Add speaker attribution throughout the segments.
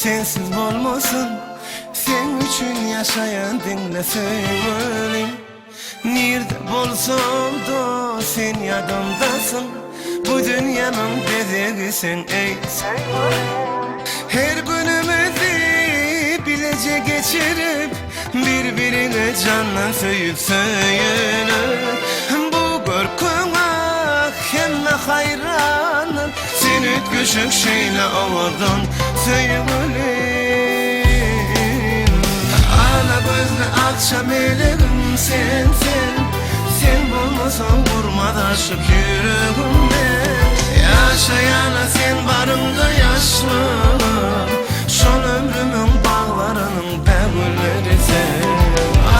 Speaker 1: sensiz olmasın. Sen üçün yaşayan dinle söyleyeyim. Nerede bolsam da sen yadımdasın. Bu dünyanın bedeğisin ey her günümüzü bilece geçirip birbirine candan söyüp söyünür. Bu korkuna hem hayranın sen ötküşük şeyle avadan söyünür. Ana gözlü akşam eleğim sensin. Sen bulmasan vurmadan şu yüreğimde. Yaşayana sen barında yaşlı. Şol ömrümün bağlarının bəgülleri sen.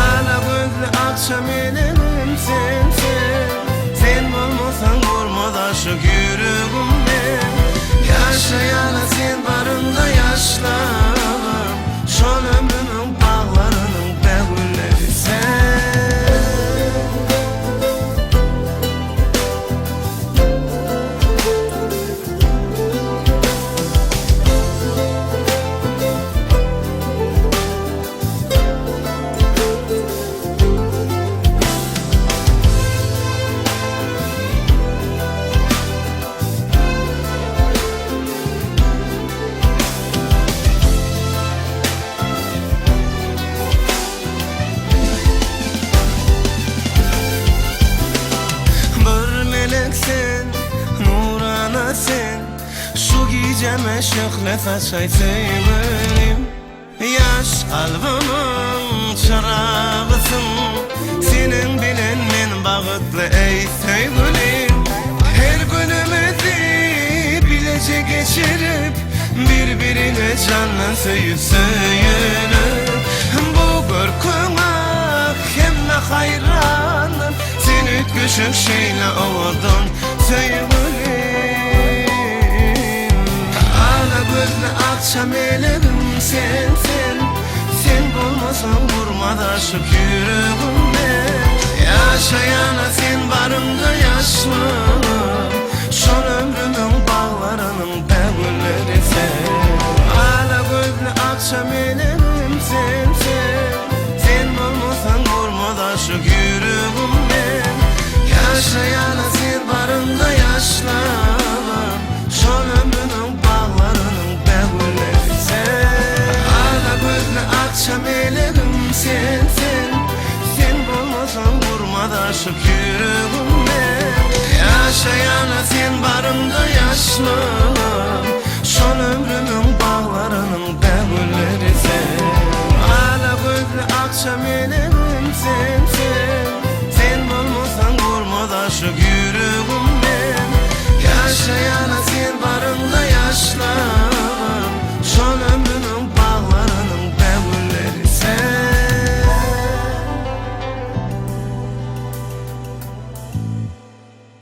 Speaker 1: Ana gözlü akşam eleğim sensin. Sen bulmasan vurmadan şu yüreğimde. Yaşayana sen barında yaşlı. Şol ömrümün bağlarının bəgülleri sen. Sen, nurana sen. Şu geceme şöhlet açay sevgilim. Yaş kalbimin çırağısın. Senin bilen men bağıtlı ey sevgilim. Her günümüzü bilece geçirip birbirine canla söyüp söyünür. Bu korkuna hem hayranım. Sen ötküşük şeyle avadan söylerim. Ana gözlü akşam eleğim sensin. Sen bulmasan vurmadan şu yüreğimde. Yaşayana sen barımda yaşlı. Şol ömrümün bağlarının bəgülleri sen. Ana gözlü akşam eleğim sensin. Sen bulmasan vurmadan şu yüreğimde. Yaşayana sen barında yaşlı. Şol ömrünün bağlarının bəgülleri sen. Ana gözlü akşam eleğim sensin. Sen bulmasan vurmadan şu yüreğimde. Yaşayana sen barında yaşlı. Şol ömrünün bağlarının